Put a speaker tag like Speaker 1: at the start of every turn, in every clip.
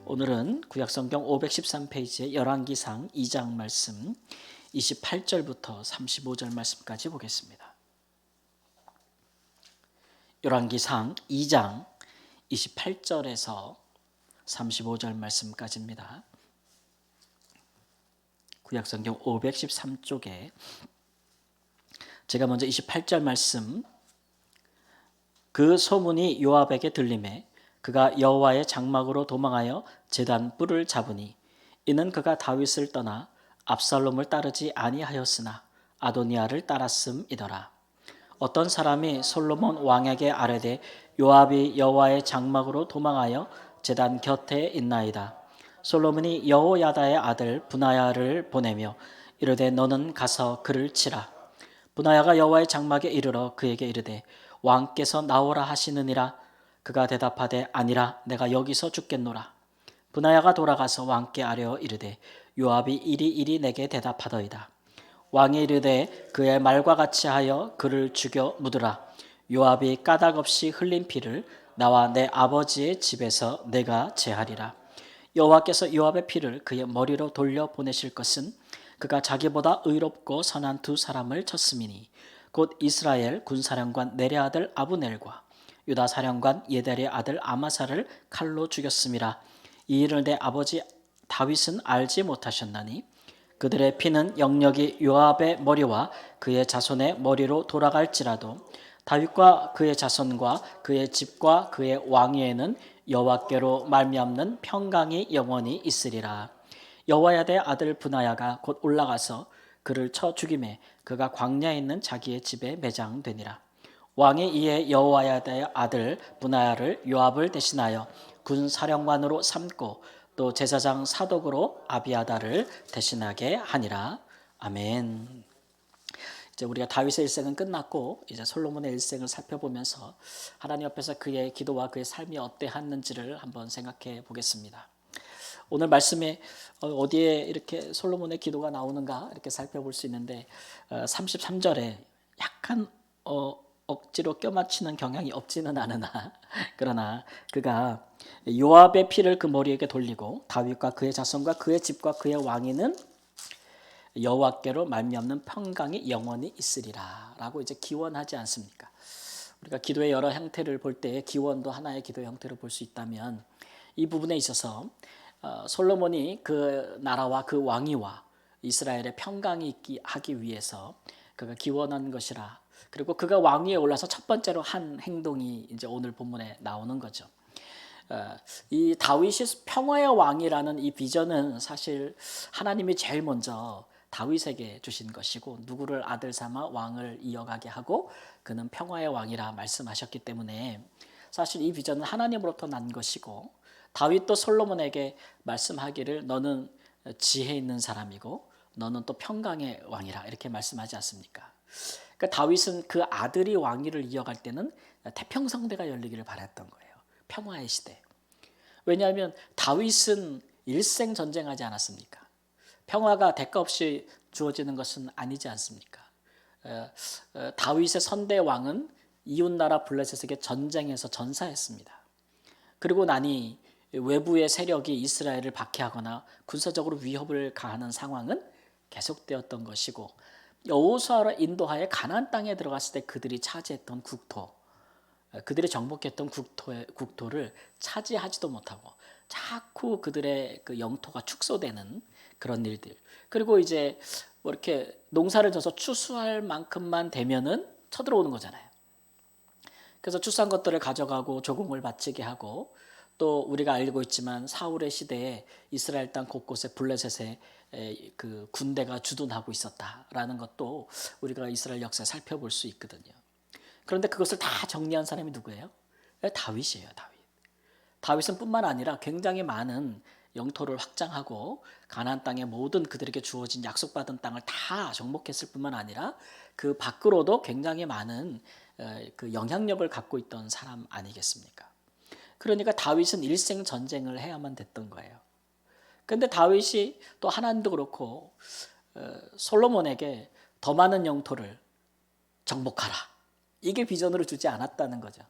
Speaker 1: 오늘은 구약성경 513페이지의 열왕기상 2장 말씀 28절부터 35절 말씀까지 보겠습니다. 열왕기상 2장 28절에서 35절 말씀까지입니다. 구약성경 513쪽에 제가 먼저 28절 말씀, 그 소문이 요압에게 들리매 그가 여호와의 장막으로 도망하여 제단 뿔을 잡으니 이는 그가 다윗을 떠나 압살롬을 따르지 아니하였으나 아도니아를 따랐음이더라. 어떤 사람이 솔로몬 왕에게 아뢰되 요압이 여호와의 장막으로 도망하여 제단 곁에 있나이다. 솔로몬이 여호야다의 아들 브나야를 보내며 이르되 너는 가서 그를 치라. 브나야가 여호와의 장막에 이르러 그에게 이르되 왕께서 나오라 하시느니라. 그가 대답하되 아니라 내가 여기서 죽겠노라. 브나야가 돌아가서 왕께 아뢰어 이르되 요압이 이리 내게 대답하더이다. 왕이 이르되 그의 말과 같이 하여 그를 죽여 묻으라. 요압이 까닭없이 흘린 피를 나와 내 아버지의 집에서 내가 제하리라. 여호와께서 요압의 피를 그의 머리로 돌려 보내실 것은 그가 자기보다 의롭고 선한 두 사람을 쳤음이니 곧 이스라엘 군사령관 넬의 아들 아브넬과 유다 사령관 예델의 아들 아마사를 칼로 죽였음이라. 이 일을 내 아버지 다윗은 알지 못하셨나니 그들의 피는 영역이 요압의 머리와 그의 자손의 머리로 돌아갈지라도 다윗과 그의 자손과 그의 집과 그의 왕위에는 여호와께로 말미암는 평강이 영원히 있으리라. 여호야다의 아들 브나야가 곧 올라가서 그를 쳐 죽임에 그가 광야에 있는 자기의 집에 매장되니라. 왕이 이에 여호야다의 아들 브나야를 요압을 대신하여 군사령관으로 삼고 또 제사장 사독으로 아비아다를 대신하게 하니라. 아멘. 이제 우리가 다윗의 일생은 끝났고 이제 솔로몬의 일생을 살펴보면서 하나님 앞에서 그의 기도와 그의 삶이 어떠했는지를 한번 생각해 보겠습니다. 오늘 말씀에 어디에 이렇게 솔로몬의 기도가 나오는가 이렇게 살펴볼 수 있는데 33절에 약간 억지로 껴맞추는 경향이 없지는 않으나 그러나 그가 요압의 피를 그 머리에게 돌리고 다윗과 그의 자손과 그의 집과 그의 왕위는 여호와께로 말미암는 평강이 영원히 있으리라 라고 이제 기원하지 않습니까? 우리가 기도의 여러 형태를 볼 때 기원도 하나의 기도의 형태로 볼 수 있다면 이 부분에 있어서 솔로몬이 그 나라와 그 왕위와 이스라엘의 평강이 있게 하기 위해서 그가 기원한 것이라. 그리고 그가 왕위에 올라서 첫 번째로 한 행동이 이제 오늘 본문에 나오는 거죠. 이 다윗이 평화의 왕이라는 이 비전은 사실 하나님이 제일 먼저 다윗에게 주신 것이고 누구를 아들 삼아 왕을 이어가게 하고 그는 평화의 왕이라 말씀하셨기 때문에 사실 이 비전은 하나님으로부터 난 것이고 다윗도 솔로몬에게 말씀하기를 너는 지혜 있는 사람이고 너는 또 평강의 왕이라 이렇게 말씀하지 않습니까? 그러니까 다윗은 그 아들이 왕위를 이어갈 때는 태평성대가 열리기를 바랐던 거예요. 평화의 시대. 왜냐하면 다윗은 일생 전쟁하지 않았습니까? 평화가 대가 없이 주어지는 것은 아니지 않습니까? 다윗의 선대 왕은 이웃나라 블레셋에게 전쟁에서 전사했습니다. 그리고 나니 외부의 세력이 이스라엘을 박해하거나 군사적으로 위협을 가하는 상황은 계속되었던 것이고 여호수아를 인도하여 가나안 땅에 들어갔을 때 그들이 차지했던 국토, 그들이 정복했던 국토를 차지하지도 못하고 자꾸 그들의 그 영토가 축소되는 그런 일들. 그리고 이제 뭐 이렇게 농사를 져서 추수할 만큼만 되면은 쳐들어오는 거잖아요. 그래서 추수한 것들을 가져가고 조공을 바치게 하고 또 우리가 알고 있지만 사울의 시대에 이스라엘 땅 곳곳에 블레셋에 그 군대가 주둔하고 있었다라는 것도 우리가 이스라엘 역사에 살펴볼 수 있거든요. 그런데 그것을 다 정리한 사람이 누구예요? 다윗이에요. 다윗은 뿐만 아니라 굉장히 많은 영토를 확장하고 가나안 땅의 모든 그들에게 주어진 약속받은 땅을 다 정복했을 뿐만 아니라 그 밖으로도 굉장히 많은 그 영향력을 갖고 있던 사람 아니겠습니까? 그러니까 다윗은 일생 전쟁을 해야만 됐던 거예요. 그런데 다윗이 또 하나님도 그렇고 솔로몬에게 더 많은 영토를 정복하라. 이게 비전으로 주지 않았다는 거죠.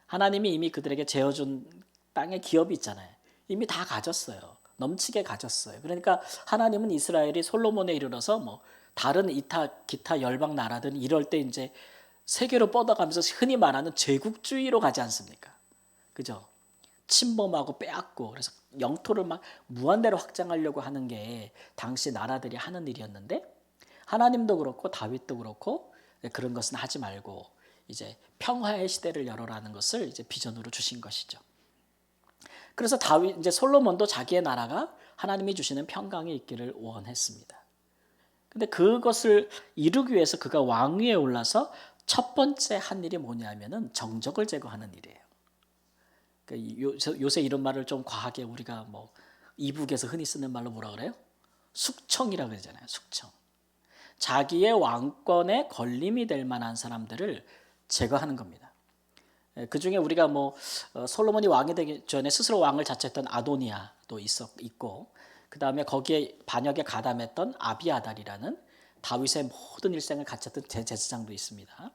Speaker 1: 하나님이 이미 그들에게 재어준 땅의 기업이 있잖아요. 이미 다 가졌어요. 넘치게 가졌어요. 그러니까 하나님은 이스라엘이 솔로몬에 이르러서 뭐 다른 기타 열방 나라든 이럴 때 이제 세계로 뻗어가면서 흔히 말하는 제국주의로 가지 않습니까? 그죠? 침범하고 빼앗고 그래서 영토를 막 무한대로 확장하려고 하는 게 당시 나라들이 하는 일이었는데 하나님도 그렇고 다윗도 그렇고 그런 것은 하지 말고 이제 평화의 시대를 열어라는 것을 이제 비전으로 주신 것이죠. 그래서 이제 솔로몬도 자기의 나라가 하나님이 주시는 평강이 있기를 원했습니다. 근데 그것을 이루기 위해서 그가 왕위에 올라서 첫 번째 한 일이 뭐냐면은 정적을 제거하는 일이에요. 요새 이런 말을 좀 과하게 우리가 뭐 이북에서 흔히 쓰는 말로 뭐라 그래요? 숙청이라고 그러잖아요. 숙청. 자기의 왕권에 걸림이 될 만한 사람들을 제거하는 겁니다. 그 중에 우리가 뭐 솔로몬이 왕이 되기 전에 스스로 왕을 자처했던 아도니아도 있고 그 다음에 거기에 반역에 가담했던 아비아달이라는 다윗의 모든 일생을 갖췄던 제사장도 있습니다.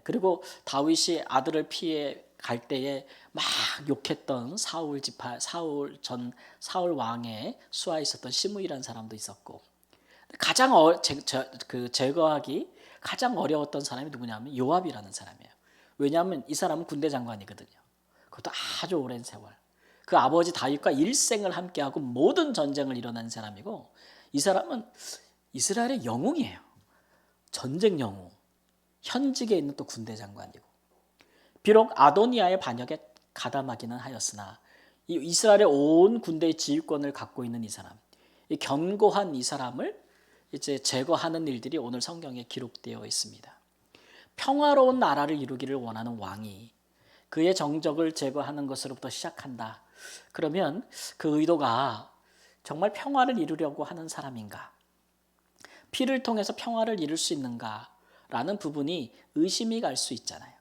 Speaker 1: 그리고 다윗이 아들을 피해 갈 때에 막 욕했던 사울 왕의 수하에 있었던 시므이라는 사람도 있었고 가장 제거하기 가장 어려웠던 사람이 누구냐면 요압이라는 사람이에요. 왜냐하면 이 사람은 군대 장관이거든요. 그것도 아주 오랜 세월. 그 아버지 다윗과 일생을 함께하고 모든 전쟁을 일어난 사람이고 이 사람은 이스라엘의 영웅이에요. 전쟁 영웅. 현직에 있는 또 군대 장관이고 비록 아도니아의 반역에 가담하기는 하였으나 이 이스라엘의 온 군대의 지휘권을 갖고 있는 이 사람, 이 견고한 이 사람을 이제 제거하는 일들이 오늘 성경에 기록되어 있습니다. 평화로운 나라를 이루기를 원하는 왕이 그의 정적을 제거하는 것으로부터 시작한다. 그러면 그 의도가 정말 평화를 이루려고 하는 사람인가? 피를 통해서 평화를 이룰 수 있는가? 라는 부분이 의심이 갈 수 있잖아요.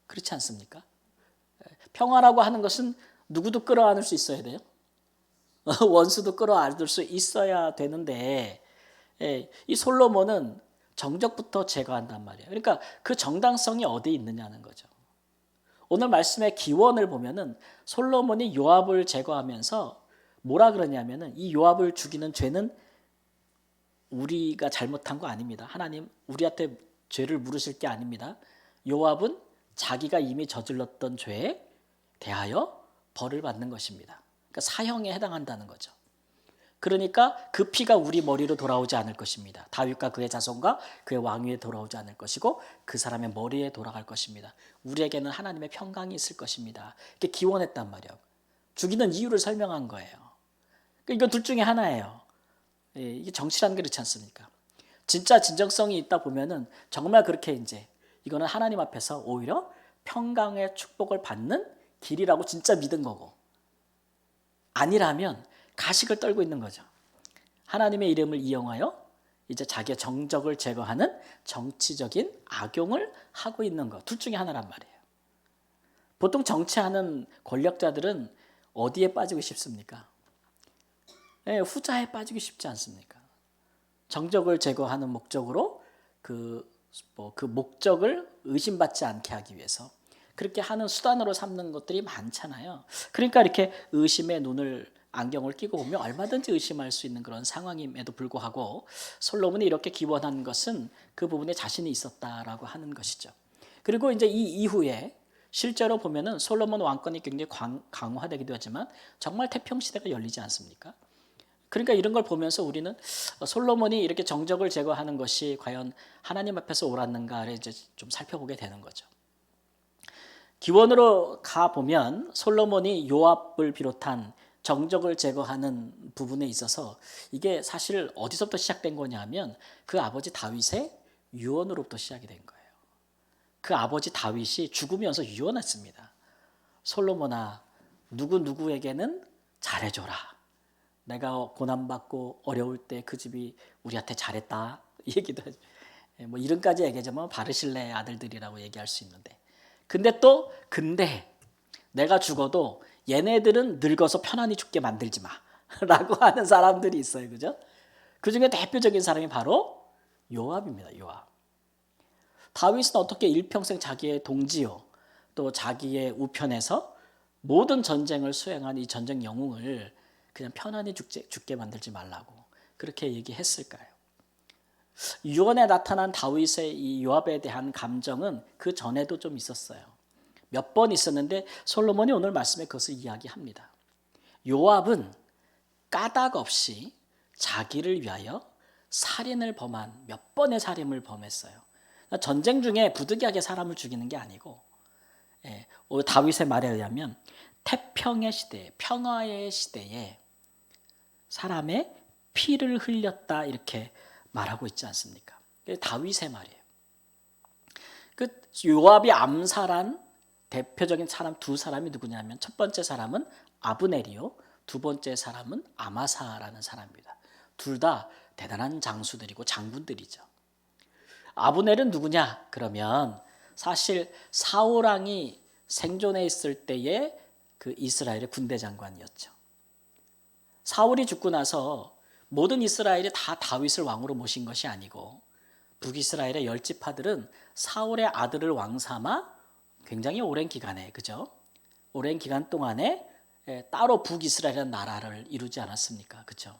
Speaker 1: 그렇지 않습니까? 평화라고 하는 것은 누구도 끌어안을 수 있어야 돼요. 원수도 끌어안을 수 있어야 되는데 이 솔로몬은 정적부터 제거한단 말이에요. 그러니까 그 정당성이 어디에 있느냐는 거죠. 오늘 말씀의 기원을 보면은 솔로몬이 요압을 제거하면서 뭐라 그러냐면은 이 요압을 죽이는 죄는 우리가 잘못한 거 아닙니다. 하나님 우리한테 죄를 물으실 게 아닙니다. 요압은 자기가 이미 저질렀던 죄에 대하여 벌을 받는 것입니다. 그러니까 사형에 해당한다는 거죠. 그러니까 그 피가 우리 머리로 돌아오지 않을 것입니다. 다윗과 그의 자손과 그의 왕위에 돌아오지 않을 것이고 그 사람의 머리에 돌아갈 것입니다. 우리에게는 하나님의 평강이 있을 것입니다. 이렇게 기원했단 말이에요. 죽이는 이유를 설명한 거예요. 이건 둘 중에 하나예요. 이게 정치라는 게 그렇지 않습니까? 진짜 진정성이 있다 보면은 정말 그렇게 이제 이거는 하나님 앞에서 오히려 평강의 축복을 받는 길이라고 진짜 믿은 거고 아니라면 가식을 떨고 있는 거죠. 하나님의 이름을 이용하여 이제 자기의 정적을 제거하는 정치적인 악용을 하고 있는 것. 둘 중에 하나란 말이에요. 보통 정치하는 권력자들은 어디에 빠지고 싶습니까? 후자에 빠지고 싶지 않습니까? 정적을 제거하는 목적으로 그 목적을 의심받지 않게 하기 위해서 그렇게 하는 수단으로 삼는 것들이 많잖아요. 그러니까 이렇게 의심의 안경을 끼고 보면 얼마든지 의심할 수 있는 그런 상황임에도 불구하고 솔로몬이 이렇게 기원한 것은 그 부분에 자신이 있었다라고 하는 것이죠. 그리고 이제 이 이후에 실제로 보면은 솔로몬 왕권이 굉장히 강화되기도 하지만 정말 태평 시대가 열리지 않습니까? 그러니까 이런 걸 보면서 우리는 솔로몬이 이렇게 정적을 제거하는 것이 과연 하나님 앞에서 옳았는가를 이제 좀 살펴보게 되는 거죠. 기원으로 가 보면 솔로몬이 요압을 비롯한 정적을 제거하는 부분에 있어서 이게 사실 어디서부터 시작된 거냐면 그 아버지 다윗의 유언으로부터 시작이 된 거예요. 그 아버지 다윗이 죽으면서 유언했습니다. 솔로몬아, 누구누구에게는 잘해줘라. 내가 고난받고 어려울 때 그 집이 우리한테 잘했다. 이 얘기도 하죠. 뭐 이름까지 얘기하자면 바르실레의 아들들이라고 얘기할 수 있는데 근데 내가 죽어도 얘네들은 늙어서 편안히 죽게 만들지 마 라고 하는 사람들이 있어요. 그죠? 그 중에 대표적인 사람이 바로 요압입니다. 요압. 다윗은 어떻게 일평생 자기의 동지요 또 자기의 우편에서 모든 전쟁을 수행한 이 전쟁 영웅을 그냥 편안히 죽게 만들지 말라고 그렇게 얘기했을까요? 유언에 나타난 다윗의 이 요압에 대한 감정은 그 전에도 좀 있었어요. 몇 번 있었는데 솔로몬이 오늘 말씀에 그것을 이야기합니다. 요압은 까닭 없이 자기를 위하여 살인을 범한 몇 번의 살인을 범했어요. 전쟁 중에 부득이하게 사람을 죽이는 게 아니고 다윗의 말에 의하면 태평의 시대, 평화의 시대에 사람의 피를 흘렸다 이렇게 말하고 있지 않습니까? 다윗의 말이에요. 그 요압이 암살한 대표적인 사람 두 사람이 누구냐면 첫 번째 사람은 아브넬이요. 두 번째 사람은 아마사라는 사람입니다. 둘 다 대단한 장수들이고 장군들이죠. 아브넬은 누구냐? 그러면 사실 사울 왕이 생존해 있을 때의 그 이스라엘의 군대 장관이었죠. 사울이 죽고 나서 모든 이스라엘이 다 다윗을 왕으로 모신 것이 아니고 북이스라엘의 10지파들은 사울의 아들을 왕 삼아 굉장히 오랜 기간에 그죠? 오랜 기간 동안에 따로 북이스라엘이라는 나라를 이루지 않았습니까? 그죠?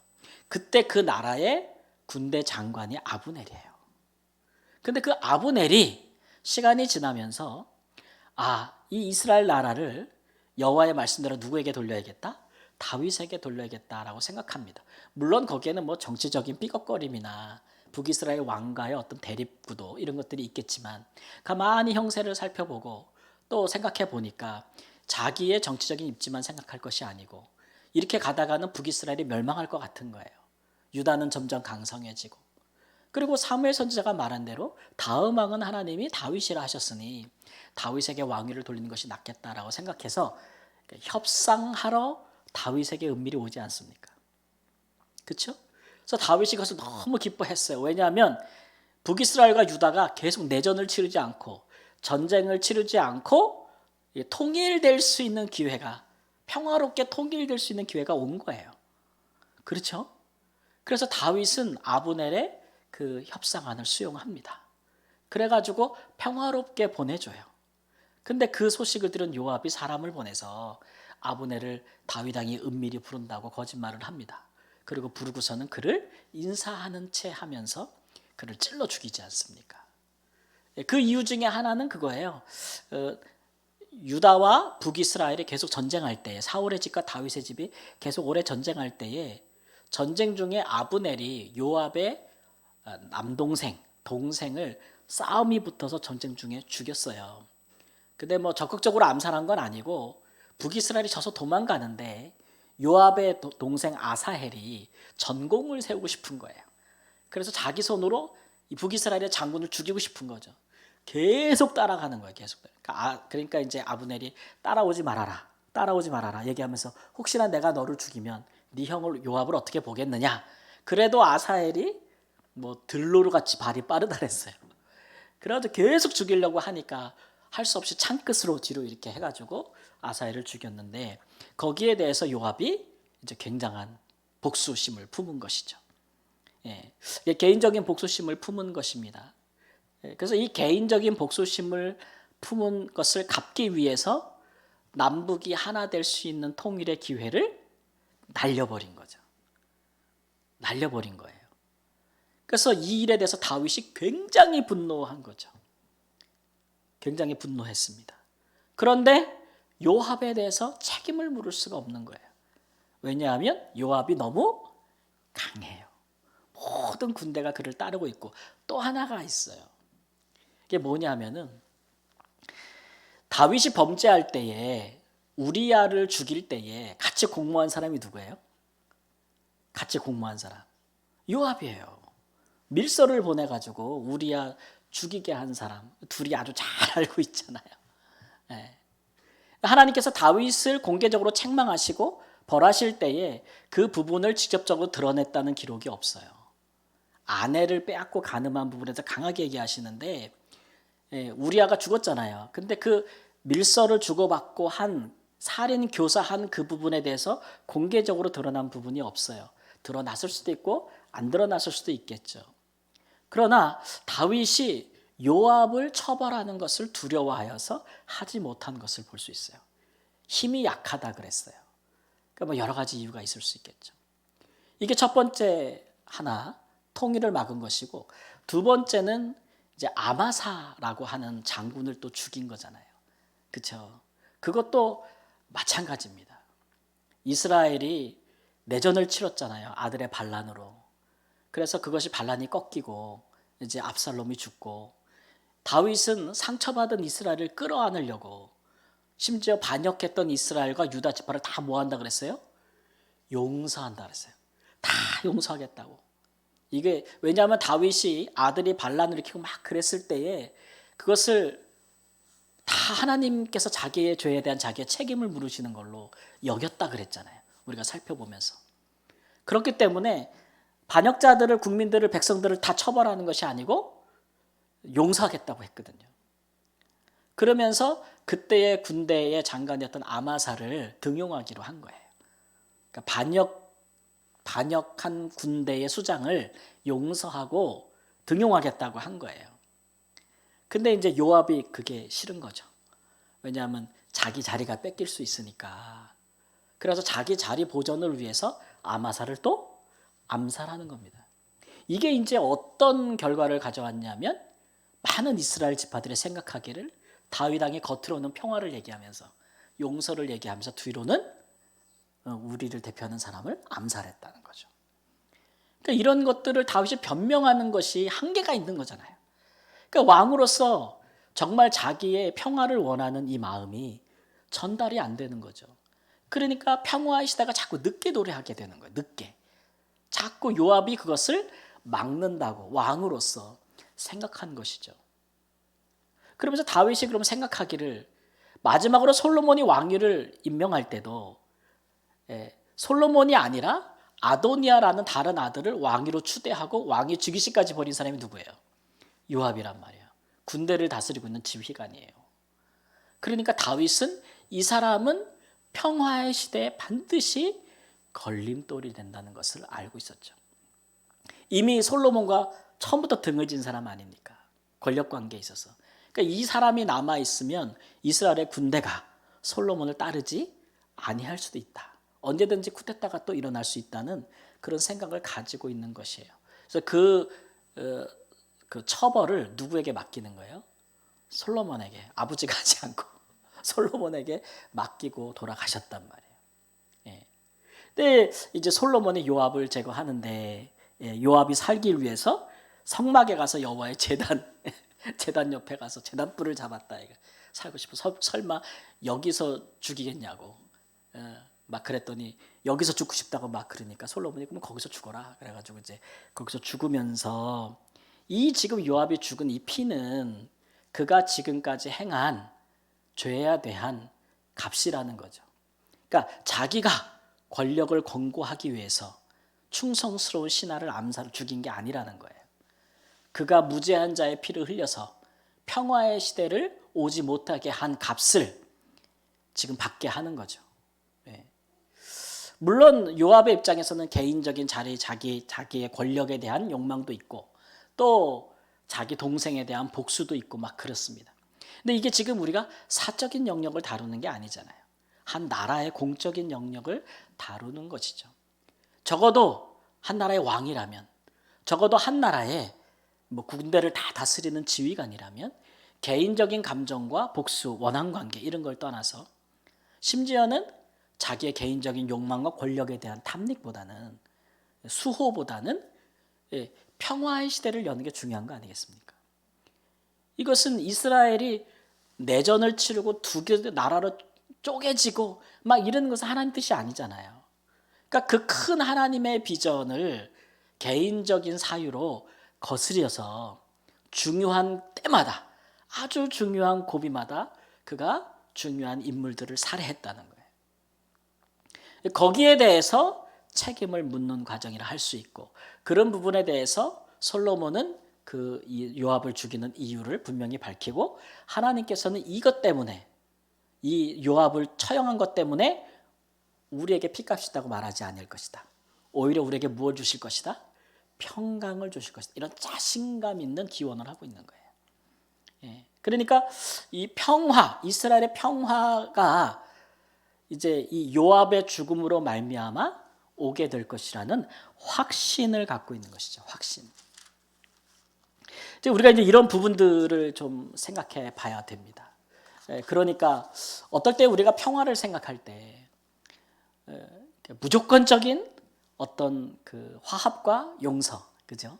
Speaker 1: 그때 그 나라의 군대 장관이 아브넬이에요. 근데 그 아브넬이 시간이 지나면서 이 이스라엘 나라를 여호와의 말씀대로 누구에게 돌려야겠다? 다윗에게 돌려야겠다라고 생각합니다. 물론 거기에는 뭐 정치적인 삐걱거림이나 북이스라엘 왕과의 어떤 대립구도 이런 것들이 있겠지만 가만히 형세를 살펴보고 또 생각해 보니까 자기의 정치적인 입지만 생각할 것이 아니고 이렇게 가다가는 북이스라엘이 멸망할 것 같은 거예요. 유다는 점점 강성해지고 그리고 사무엘 선지자가 말한 대로 다음 왕은 하나님이 다윗이라 하셨으니 다윗에게 왕위를 돌리는 것이 낫겠다라고 생각해서 협상하러 다윗에게 은밀히 오지 않습니까? 그렇죠? 그래서 다윗이 그것을 너무 기뻐했어요. 왜냐하면 북이스라엘과 유다가 계속 내전을 치르지 않고 전쟁을 치르지 않고 통일될 수 있는 기회가 평화롭게 통일될 수 있는 기회가 온 거예요. 그렇죠? 그래서 다윗은 아브넬의 그 협상안을 수용합니다. 그래가지고 평화롭게 보내줘요. 근데 그 소식을 들은 요압이 사람을 보내서 아브넬을 다윗 왕이 은밀히 부른다고 거짓말을 합니다. 그리고 부르고서는 그를 인사하는 채 하면서 그를 찔러 죽이지 않습니까? 그 이유 중에 하나는 그거예요. 유다와 북이스라엘이 계속 전쟁할 때 사울의 집과 다윗의 집이 계속 오래 전쟁할 때에 전쟁 중에 아브넬이 요압의 남동생, 동생을 싸움이 붙어서 전쟁 중에 죽였어요. 근데 뭐 적극적으로 암살한 건 아니고 북이스라엘이 져서 도망가는데 요압의 동생 아사헬이 전공을 세우고 싶은 거예요. 그래서 자기 손으로 이 북이스라엘의 장군을 죽이고 싶은 거죠. 계속 따라가는 거예요. 계속. 그러니까 이제 아브넬이 따라오지 말아라 얘기하면서 혹시나 내가 너를 죽이면 네 형을 요압을 어떻게 보겠느냐. 그래도 아사헬이 뭐 들로르 같이 발이 빠르다 그랬어요. 그래가지고 계속 죽이려고 하니까 할 수 없이 창끝으로 뒤로 이렇게 해가지고 아사헬을 죽였는데 거기에 대해서 요압이 이제 굉장한 복수심을 품은 것이죠. 개인적인 복수심을 품은 것입니다. 그래서 이 개인적인 복수심을 품은 것을 갚기 위해서 남북이 하나 될 수 있는 통일의 기회를 날려버린 거죠. 날려버린 거예요. 그래서 이 일에 대해서 다윗이 굉장히 분노한 거죠. 굉장히 분노했습니다. 그런데 요압에 대해서 책임을 물을 수가 없는 거예요. 왜냐하면 요압이 너무 강해요. 모든 군대가 그를 따르고 있고 또 하나가 있어요. 이게 뭐냐면은 다윗이 범죄할 때에 우리야를 죽일 때에 같이 공모한 사람이 누구예요? 같이 공모한 사람 요압이에요. 밀서를 보내가지고 우리야 죽이게 한 사람 둘이 아주 잘 알고 있잖아요. 하나님께서 다윗을 공개적으로 책망하시고 벌하실 때에 그 부분을 직접적으로 드러냈다는 기록이 없어요. 아내를 빼앗고 간음한 부분에서 강하게 얘기하시는데 우리아가 죽었잖아요. 근데 그 밀서를 주고받고 한 살인 교사한 그 부분에 대해서 공개적으로 드러난 부분이 없어요. 드러났을 수도 있고 안 드러났을 수도 있겠죠. 그러나 다윗이 요압을 처벌하는 것을 두려워하여서 하지 못한 것을 볼 수 있어요. 힘이 약하다 그랬어요. 그러니까 뭐 여러 가지 이유가 있을 수 있겠죠. 이게 첫 번째 하나 통일을 막은 것이고, 두 번째는 이제 아마사라고 하는 장군을 또 죽인 거잖아요. 그렇죠? 그것도 마찬가지입니다. 이스라엘이 내전을 치렀잖아요. 아들의 반란으로. 그래서 그것이 반란이 꺾이고 이제 압살롬이 죽고, 다윗은 상처받은 이스라엘을 끌어안으려고 심지어 반역했던 이스라엘과 유다 지파를 다 모한다 그랬어요. 용서한다 그랬어요. 다 용서하겠다고. 이게 왜냐하면 다윗이 아들이 반란을 일으키고 막 그랬을 때에 그것을 다 하나님께서 자기의 죄에 대한 자기의 책임을 물으시는 걸로 여겼다 그랬잖아요. 우리가 살펴보면서. 그렇기 때문에 반역자들을, 국민들을, 백성들을 다 처벌하는 것이 아니고 용서하겠다고 했거든요. 그러면서 그때의 군대의 장관이었던 아마사를 등용하기로 한 거예요. 그러니까 반역한 군대의 수장을 용서하고 등용하겠다고 한 거예요. 근데 이제 요압이 그게 싫은 거죠. 왜냐하면 자기 자리가 뺏길 수 있으니까. 그래서 자기 자리 보전을 위해서 아마사를 또 암살하는 겁니다. 이게 이제 어떤 결과를 가져왔냐면, 많은 이스라엘 지파들이 생각하기를 다윗 왕이 겉으로는 평화를 얘기하면서 용서를 얘기하면서 뒤로는 우리를 대표하는 사람을 암살했다는 거죠. 그러니까 이런 것들을 다윗이 변명하는 것이 한계가 있는 거잖아요. 그러니까 왕으로서 정말 자기의 평화를 원하는 이 마음이 전달이 안 되는 거죠. 그러니까 평화의 시대가 자꾸 늦게 도래하게 되는 거예요. 늦게. 자꾸 요압이 그것을 막는다고 왕으로서 생각한 것이죠. 그러면서 다윗이 그럼 생각하기를, 마지막으로 솔로몬이 왕위를 임명할 때도 솔로몬이 아니라 아도니아라는 다른 아들을 왕위로 추대하고 왕위 즉위식까지 벌인 사람이 누구예요? 요압이란 말이에요. 군대를 다스리고 있는 지휘관이에요. 그러니까 다윗은 이 사람은 평화의 시대에 반드시 걸림돌이 된다는 것을 알고 있었죠. 이미 솔로몬과 처음부터 등을 진 사람 아닙니까? 권력 관계에 있어서. 그러니까 이 사람이 남아있으면 이스라엘의 군대가 솔로몬을 따르지 아니할 수도 있다. 언제든지 쿠데타가 또 일어날 수 있다는 그런 생각을 가지고 있는 것이에요. 그래서 그 처벌을 누구에게 맡기는 거예요? 솔로몬에게. 아버지가 하지 않고 솔로몬에게 맡기고 돌아가셨단 말이에요. 예. 근데 이제 솔로몬이 요압을 제거하는데, 요압이 살기 위해서 성막에 가서 여호와의 제단 옆에 가서 제단불을 잡았다. 이거 살고 싶어. 설마 여기서 죽이겠냐고. 막 그랬더니 여기서 죽고 싶다고 막 그러니까 솔로몬이 그럼 거기서 죽어라. 그래가지고 이제 거기서 죽으면서, 이 지금 요압이 죽은 이 피는 그가 지금까지 행한 죄에 대한 값이라는 거죠. 그러니까 자기가 권력을 권고하기 위해서 충성스러운 신하를 암살을 죽인 게 아니라는 거예요. 그가 무죄한 자의 피를 흘려서 평화의 시대를 오지 못하게 한 값을 지금 받게 하는 거죠. 물론 요압의 입장에서는 개인적인 자기의 권력에 대한 욕망도 있고, 또 자기 동생에 대한 복수도 있고 막 그렇습니다. 근데 이게 지금 우리가 사적인 영역을 다루는 게 아니잖아요. 한 나라의 공적인 영역을 다루는 것이죠. 적어도 한 나라의 왕이라면, 적어도 한 나라의 군대를 다 다스리는 지휘관이라면 개인적인 감정과 복수, 원한관계 이런 걸 떠나서, 심지어는 자기의 개인적인 욕망과 권력에 대한 탐닉보다는, 수호보다는 평화의 시대를 여는 게 중요한 거 아니겠습니까? 이것은 이스라엘이 내전을 치르고 두 개 나라로 쪼개지고 막 이런 것은 하나님 뜻이 아니잖아요. 그러니까 그 큰 하나님의 비전을 개인적인 사유로 거스려서 중요한 때마다, 아주 중요한 고비마다 그가 중요한 인물들을 살해했다는 거예요. 거기에 대해서 책임을 묻는 과정이라 할 수 있고, 그런 부분에 대해서 솔로몬은 그 요압을 죽이는 이유를 분명히 밝히고, 하나님께서는 이것 때문에, 이 요압을 처형한 것 때문에 우리에게 피값이 있다고 말하지 않을 것이다. 오히려 우리에게 무엇을 주실 것이다? 평강을 주실 것이다. 이런 자신감 있는 기원을 하고 있는 거예요. 그러니까 이 평화, 이스라엘의 평화가 이제 이 요압의 죽음으로 말미암아 오게 될 것이라는 확신을 갖고 있는 것이죠. 확신. 이제 우리가 이제 이런 부분들을 좀 생각해 봐야 됩니다. 그러니까 어떨 때 우리가 평화를 생각할 때 무조건적인 어떤 그 화합과 용서, 그죠?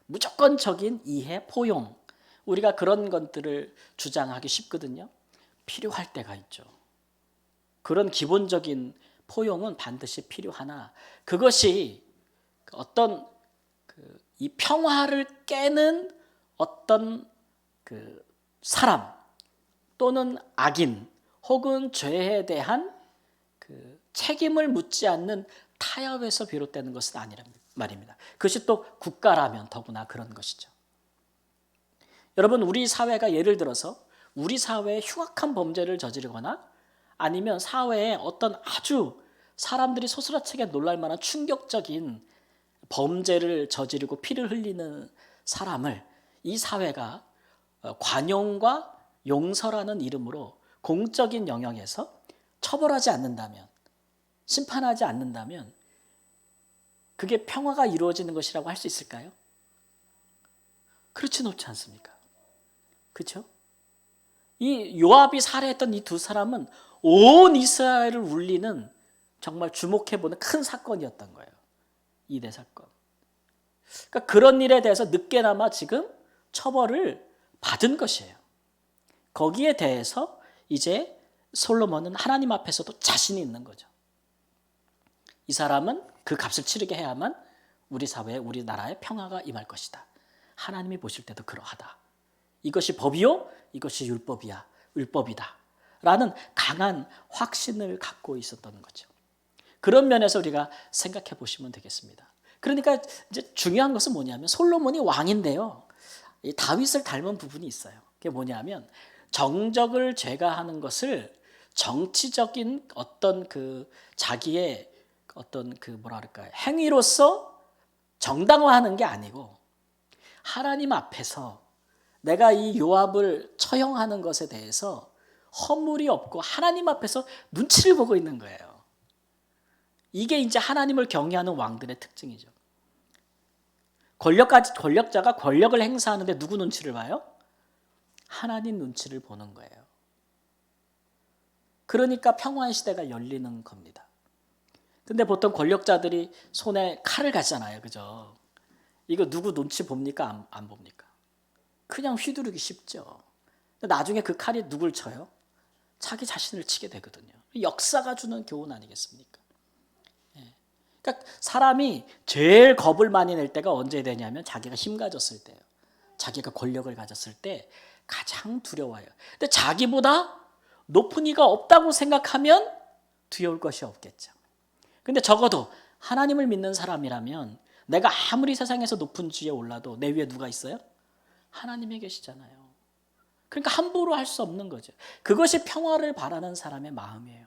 Speaker 1: 무조건적인 이해, 포용, 우리가 그런 것들을 주장하기 쉽거든요. 필요할 때가 있죠. 그런 기본적인 포용은 반드시 필요하나 그것이 어떤 이 평화를 깨는 어떤 그 사람 또는 악인 혹은 죄에 대한 그 책임을 묻지 않는 타협에서 비롯되는 것은 아니란 말입니다. 그것이 또 국가라면 더구나 그런 것이죠. 여러분, 우리 사회가 예를 들어서 우리 사회에 흉악한 범죄를 저지르거나 아니면 사회에 어떤 아주 사람들이 소스라치게 놀랄 만한 충격적인 범죄를 저지르고 피를 흘리는 사람을 이 사회가 관용과 용서라는 이름으로 공적인 영역에서 처벌하지 않는다면, 심판하지 않는다면 그게 평화가 이루어지는 것이라고 할 수 있을까요? 그렇지는 않지 않습니까? 그렇죠? 이 요압이 살해했던 이 두 사람은 온 이스라엘을 울리는 정말 주목해보는 큰 사건이었던 거예요. 이대 사건. 그러니까 그런 일에 대해서 늦게나마 지금 처벌을 받은 것이에요. 거기에 대해서 이제 솔로몬은 하나님 앞에서도 자신이 있는 거죠. 이 사람은 그 값을 치르게 해야만 우리 사회에 우리나라에 평화가 임할 것이다. 하나님이 보실 때도 그러하다. 이것이 법이요, 이것이 율법이다. 라는 강한 확신을 갖고 있었던 거죠. 그런 면에서 우리가 생각해 보시면 되겠습니다. 그러니까 이제 중요한 것은 뭐냐면 솔로몬이 왕인데요. 이 다윗을 닮은 부분이 있어요. 그게 뭐냐면 정적을 제거하는 것을 정치적인 어떤 그 자기의 어떤 그 뭐랄까요 행위로서 정당화하는 게 아니고 하나님 앞에서 내가 이 요압을 처형하는 것에 대해서 허물이 없고 하나님 앞에서 눈치를 보고 있는 거예요. 이게 이제 하나님을 경외하는 왕들의 특징이죠. 권력자가 권력을 행사하는데 누구 눈치를 봐요? 하나님 눈치를 보는 거예요. 그러니까 평화의 시대가 열리는 겁니다. 근데 보통 권력자들이 손에 칼을 가잖아요. 그죠? 이거 누구 눈치 봅니까? 안 봅니까? 그냥 휘두르기 쉽죠. 나중에 그 칼이 누굴 쳐요? 자기 자신을 치게 되거든요. 역사가 주는 교훈 아니겠습니까? 그러니까 사람이 제일 겁을 많이 낼 때가 언제 되냐면 자기가 힘 가졌을 때예요. 자기가 권력을 가졌을 때 가장 두려워요. 근데 자기보다 높은 이가 없다고 생각하면 두려울 것이 없겠죠. 근데 적어도 하나님을 믿는 사람이라면 내가 아무리 세상에서 높은 지위에 올라도 내 위에 누가 있어요? 하나님이 계시잖아요. 그러니까 함부로 할 수 없는 거죠. 그것이 평화를 바라는 사람의 마음이에요.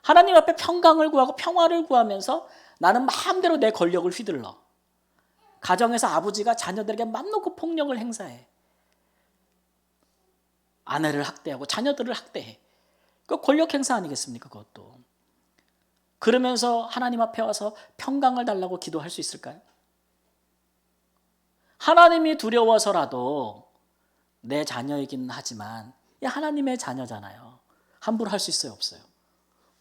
Speaker 1: 하나님 앞에 평강을 구하고 평화를 구하면서 나는 마음대로 내 권력을 휘둘러. 가정에서 아버지가 자녀들에게 맘 놓고 폭력을 행사해. 아내를 학대하고 자녀들을 학대해. 그 권력 행사 아니겠습니까? 그것도. 그러면서 하나님 앞에 와서 평강을 달라고 기도할 수 있을까요? 하나님이 두려워서라도 내 자녀이긴 하지만 하나님의 자녀잖아요. 함부로 할 수 있어요? 없어요?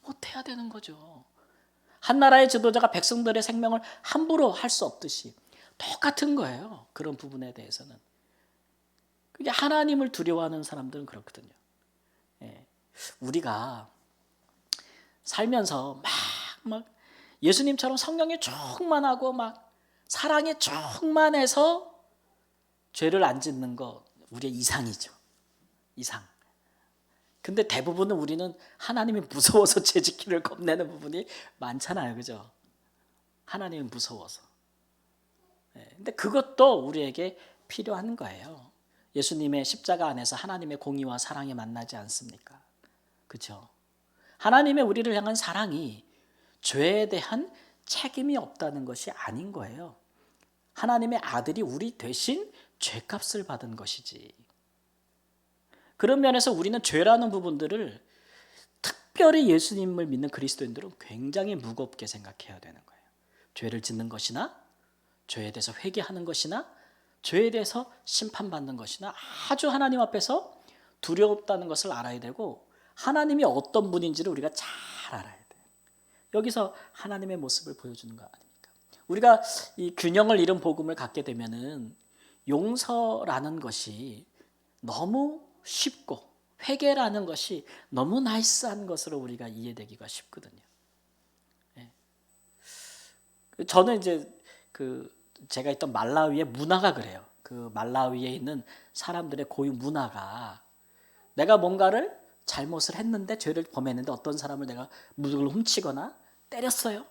Speaker 1: 못해야 되는 거죠. 한 나라의 지도자가 백성들의 생명을 함부로 할 수 없듯이 똑같은 거예요. 그런 부분에 대해서는. 그게 하나님을 두려워하는 사람들은 그렇거든요. 우리가 살면서 막 예수님처럼 성령이 충만하고 막 사랑이 충만해서 죄를 안 짓는 거 우리의 이상이죠. 이상. 근데 대부분은 우리는 하나님이 무서워서 죄 짓기를 겁내는 부분이 많잖아요. 그죠? 하나님은 무서워서. 근데 그것도 우리에게 필요한 거예요. 예수님의 십자가 안에서 하나님의 공의와 사랑이 만나지 않습니까? 그렇죠? 하나님의 우리를 향한 사랑이 죄에 대한 책임이 없다는 것이 아닌 거예요. 하나님의 아들이 우리 대신 죄값을 받은 것이지. 그런 면에서 우리는 죄라는 부분들을 특별히 예수님을 믿는 그리스도인들은 굉장히 무겁게 생각해야 되는 거예요. 죄를 짓는 것이나 죄에 대해서 회개하는 것이나 죄에 대해서 심판받는 것이나 아주 하나님 앞에서 두렵다는 것을 알아야 되고 하나님이 어떤 분인지를 우리가 잘 알아야 돼요. 여기서 하나님의 모습을 보여주는 거 아닙니까? 우리가 이 균형을 잃은 복음을 갖게 되면은 용서라는 것이 너무 쉽고 회개라는 것이 너무 나이스한 것으로 우리가 이해되기가 쉽거든요. 저는 이제 제가 있던 말라위의 문화가 그래요. 그 말라위에 있는 사람들의 고유 문화가 내가 뭔가를 잘못을 했는데 죄를 범했는데 어떤 사람을 내가 물건을 훔치거나 때렸어요.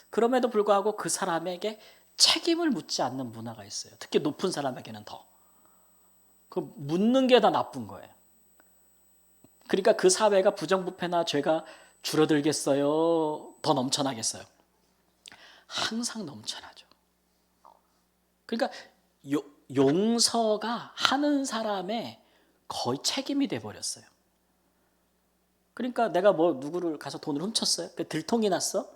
Speaker 1: 그럼에도 불구하고 그 사람에게 책임을 묻지 않는 문화가 있어요. 특히 높은 사람에게는 더. 그 묻는 게 더 나쁜 거예요. 그러니까 그 사회가 부정부패나 죄가 줄어들겠어요? 더 넘쳐나겠어요? 항상 넘쳐나죠. 그러니까 용서가 하는 사람의 거의 책임이 돼버렸어요. 그러니까 내가 뭐 누구를 가서 돈을 훔쳤어요. 들통이 났어.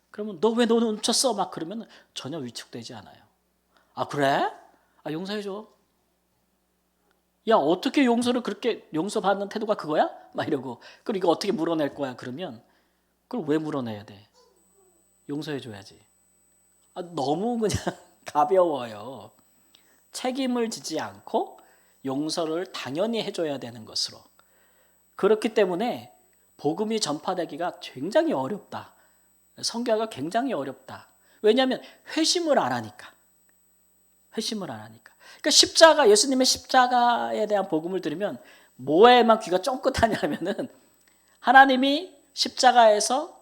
Speaker 1: 그러면 너 왜 돈을 훔쳤어? 막 그러면 전혀 위축되지 않아요. 아 그래? 아 용서해줘. 야 어떻게 용서를 그렇게 용서받는 태도가 그거야? 막 이러고 그리고 이거 어떻게 물어낼 거야? 그러면 그걸 왜 물어내야 돼? 용서해줘야지. 아, 너무 그냥 가벼워요. 책임을 지지 않고 용서를 당연히 해줘야 되는 것으로. 그렇기 때문에 복음이 전파되기가 굉장히 어렵다. 선교가 굉장히 어렵다. 왜냐하면 회심을 안 하니까. 회심을 안 하니까. 그러니까 십자가, 예수님의 십자가에 대한 복음을 들으면 뭐에만 귀가 쫑긋하냐면은 하나님이 십자가에서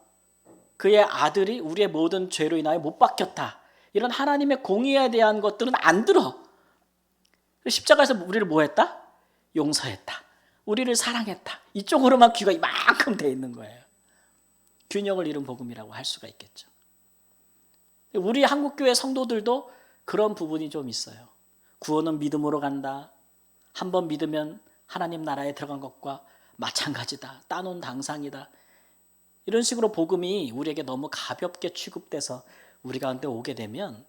Speaker 1: 그의 아들이 우리의 모든 죄로 인하여 못 박혔다. 이런 하나님의 공의에 대한 것들은 안 들어. 십자가에서 우리를 뭐 했다? 용서했다. 우리를 사랑했다. 이쪽으로만 귀가 이만큼 돼 있는 거예요. 균형을 잃은 복음이라고 할 수가 있겠죠. 우리 한국교회 성도들도 그런 부분이 좀 있어요. 구원은 믿음으로 간다. 한번 믿으면 하나님 나라에 들어간 것과 마찬가지다. 따놓은 당상이다. 이런 식으로 복음이 우리에게 너무 가볍게 취급돼서 우리 가운데 오게 되면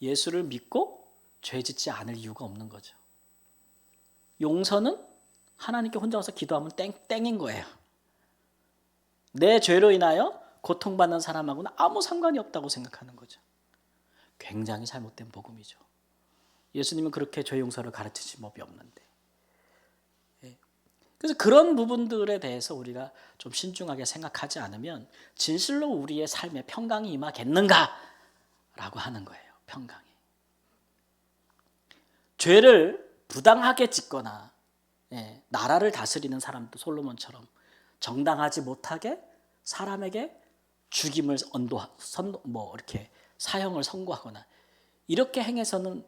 Speaker 1: 예수를 믿고 죄 짓지 않을 이유가 없는 거죠. 용서는 하나님께 혼자 와서 기도하면 땡인 거예요. 내 죄로 인하여 고통받는 사람하고는 아무 상관이 없다고 생각하는 거죠. 굉장히 잘못된 복음이죠. 예수님은 그렇게 죄 용서를 가르치신 법이 없는데. 그래서 그런 부분들에 대해서 우리가 좀 신중하게 생각하지 않으면 진실로 우리의 삶에 평강이 임하겠는가? 라고 하는 거예요. 평강이. 죄를 부당하게 짓거나 나라를 다스리는 사람도 솔로몬처럼 정당하지 못하게 사람에게 죽임을 이렇게 사형을 선고하거나 이렇게 행해서는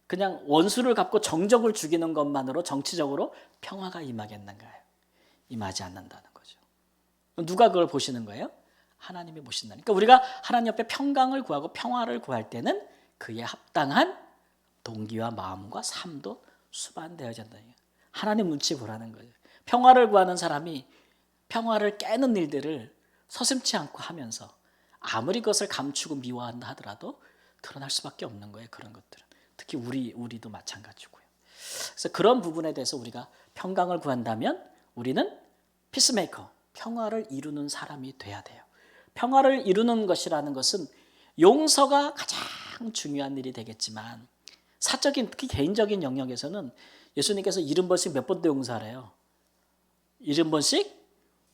Speaker 1: 그냥 원수를 갚고 정적을 죽이는 것만으로 정치적으로 평화가 임하겠는가요? 임하지 않는다는 거죠. 누가 그걸 보시는 거예요? 하나님이 보신다니까. 그러니까 우리가 하나님 옆에 평강을 구하고 평화를 구할 때는 그에 합당한 동기와 마음과 삶도 수반되어야 한다. 하나님 눈치 보라는 거예요. 평화를 구하는 사람이 평화를 깨는 일들을 서슴지 않고 하면서 아무리 그것을 감추고 미워한다 하더라도 드러날 수밖에 없는 거예요. 그런 것들은. 특히 우리도 마찬가지고요. 그래서 그런 부분에 대해서 우리가 평강을 구한다면 우리는 피스메이커, 평화를 이루는 사람이 돼야 돼요. 평화를 이루는 것이라는 것은 용서가 가장 중요한 일이 되겠지만 사적인 특히 개인적인 영역에서는 예수님께서 70번씩 몇 번도 용서하래요? 70번씩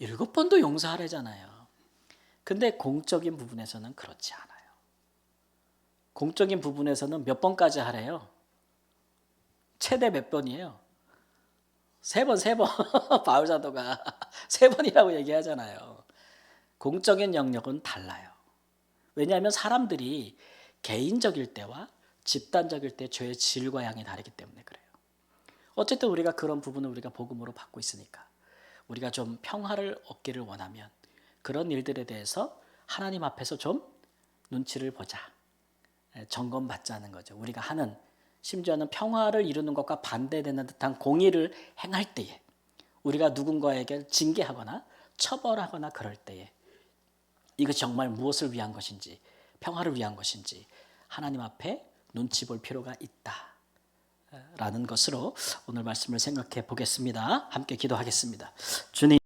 Speaker 1: 7번도 용서하래잖아요. 근데 공적인 부분에서는 그렇지 않아요. 공적인 부분에서는 몇 번까지 하래요? 최대 몇 번이에요? 3번. 바울 사도가 3번이라고 얘기하잖아요. 공적인 영역은 달라요. 왜냐하면 사람들이 개인적일 때와 집단적일 때 죄의 질과 양이 다르기 때문에 그래요. 어쨌든 우리가 그런 부분을 우리가 복음으로 받고 있으니까 우리가 좀 평화를 얻기를 원하면 그런 일들에 대해서 하나님 앞에서 좀 눈치를 보자. 점검받자는 거죠. 우리가 하는 심지어는 평화를 이루는 것과 반대되는 듯한 공의를 행할 때에 우리가 누군가에게 징계하거나 처벌하거나 그럴 때에 이것이 정말 무엇을 위한 것인지, 평화를 위한 것인지 하나님 앞에 눈치 볼 필요가 있다 라는 것으로 오늘 말씀을 생각해 보겠습니다. 함께 기도하겠습니다. 주님,